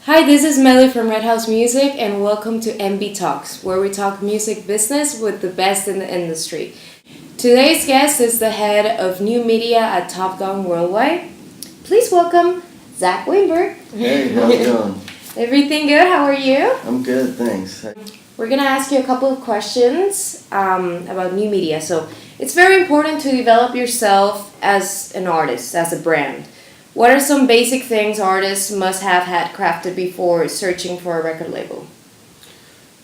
Hi, this is Melly from Red House Music, and welcome to M.B.Talks, where we talk music business with the best in the industry. Today's guest is the head of new media at Tuff Gong Worldwide. Please welcome Zach Weinberg. Hey, how's it going? Everything good? How are you? I'm good, thanks. We're going to ask you a couple of questions about new media. So, it's very important to develop yourself as an artist, as a brand. What are some basic things artists must have had crafted before searching for a record label?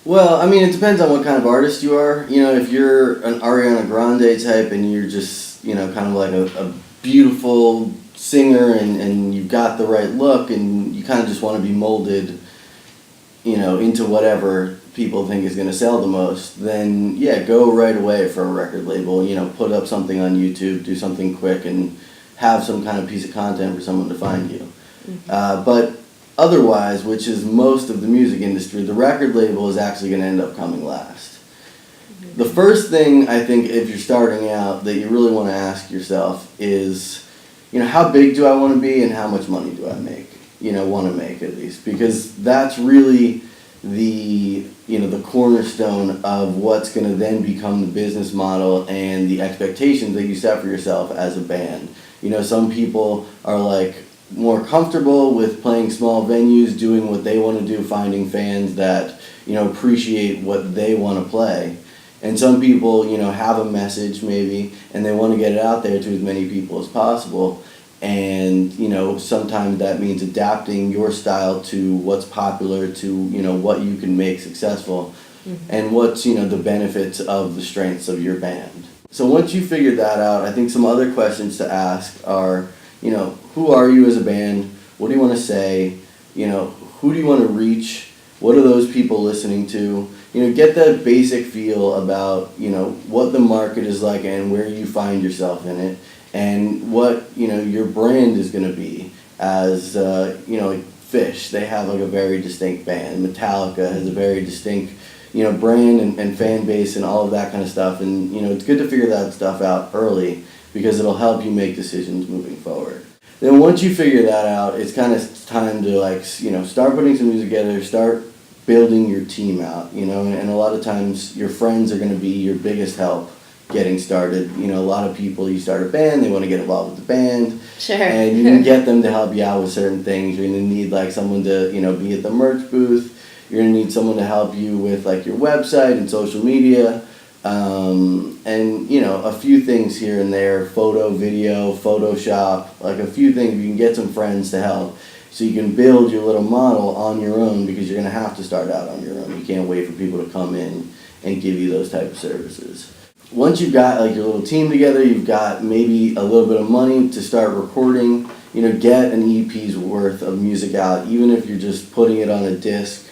Well, I mean, it depends on what kind of artist you are. You know, if you're an Ariana Grande type and you're just, kind of like a beautiful singer and you've got the right look and you kind of just want to be molded, into whatever people think is going to sell the most, then, yeah, go right away for a record label. Put up something on YouTube, do something quick, and have some kind of piece of content for someone to find you. Mm-hmm. But otherwise, which is most of the music industry, the record label is actually going to end up coming last. Mm-hmm. The first thing I think if you're starting out that you really want to ask yourself is, how big do I want to be and how much money do I make? Want to make at least, because that's really the cornerstone of what's going to then become the business model and the expectations that you set for yourself as a band. Some people are like more comfortable with playing small venues, doing what they want to do, finding fans that, appreciate what they want to play. And some people, have a message maybe, and they want to get it out there to as many people as possible. And, sometimes that means adapting your style to what's popular, to, what you can make successful, and what's, the benefits of the strengths of your band. So once you figure that out, I think some other questions to ask are, who are you as a band? What do you want to say? Who do you want to reach? What are those people listening to? Get that basic feel about, what the market is like and where you find yourself in it, and what, your brand is going to be as, like Fish. They have like a very distinct band. Metallica has a very distinct brand and fan base and all of that kind of stuff. And, it's good to figure that stuff out early because it'll help you make decisions moving forward. Then once you figure that out, it's kind of time to start putting some music together, start building your team out, and a lot of times your friends are going to be your biggest help getting started. A lot of people, you start a band, they want to get involved with the band. Sure. And you can get them to help you out with certain things. You're going to need someone to, be at the merch booth. You're going to need someone to help you with your website and social media, and a few things here and there, photo, video, Photoshop, a few things. You can get some friends to help so you can build your little model on your own, because you're going to have to start out on your own. You can't wait for people to come in and give you those type of services. Once you've got your little team together, you've got maybe a little bit of money to start recording, get an EP's worth of music out, even if you're just putting it on a disc,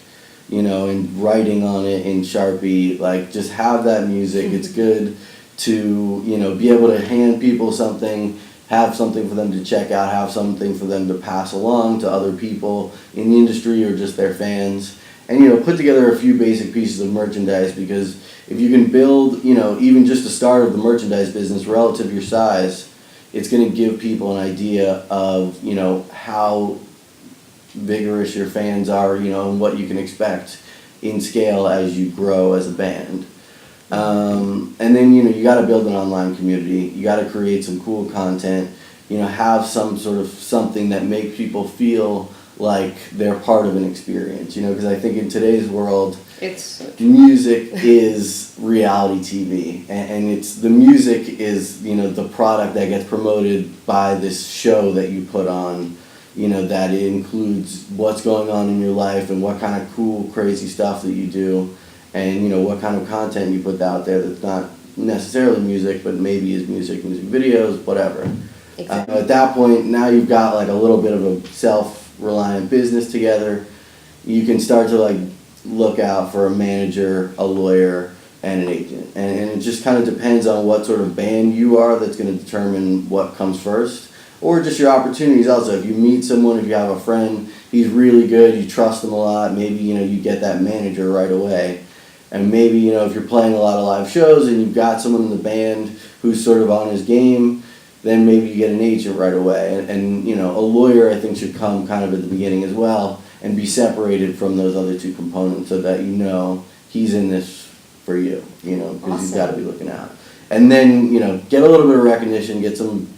and writing on it in Sharpie. Just have that music. It's good to, be able to hand people something, have something for them to check out, have something for them to pass along to other people in the industry or just their fans. And, put together a few basic pieces of merchandise, because if you can build, even just the start of the merchandise business relative to your size, it's going to give people an idea of, how vigorous your fans are, and what you can expect in scale as you grow as a band. And then, you got to build an online community. You got to create some cool content, have some sort of something that makes people feel like they're part of an experience, because I think in today's world, music is reality TV, and the music is, the product that gets promoted by this show that you put on, that it includes what's going on in your life and what kind of cool, crazy stuff that you do, and, what kind of content you put out there that's not necessarily music, but maybe is music videos, whatever. Exactly. At that point, now you've got a little bit of a self-reliant business together. You can start to look out for a manager, a lawyer, and an agent. And it just kind of depends on what sort of band you are that's going to determine what comes first. Or just your opportunities also. If you meet someone, if you have a friend, he's really good, you trust him a lot, maybe, you get that manager right away. And maybe, if you're playing a lot of live shows and you've got someone in the band who's sort of on his game, then maybe you get an agent right away. And a lawyer, I think, should come kind of at the beginning as well, and be separated from those other two components so that you know he's in this for you, you know, because he's got to be looking out. And then, you know, get a little bit of recognition, get some,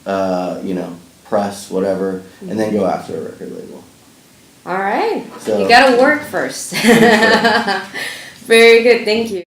you know, press, whatever, and then go after a record label. All right. So, you got to work first. Very good. Thank you.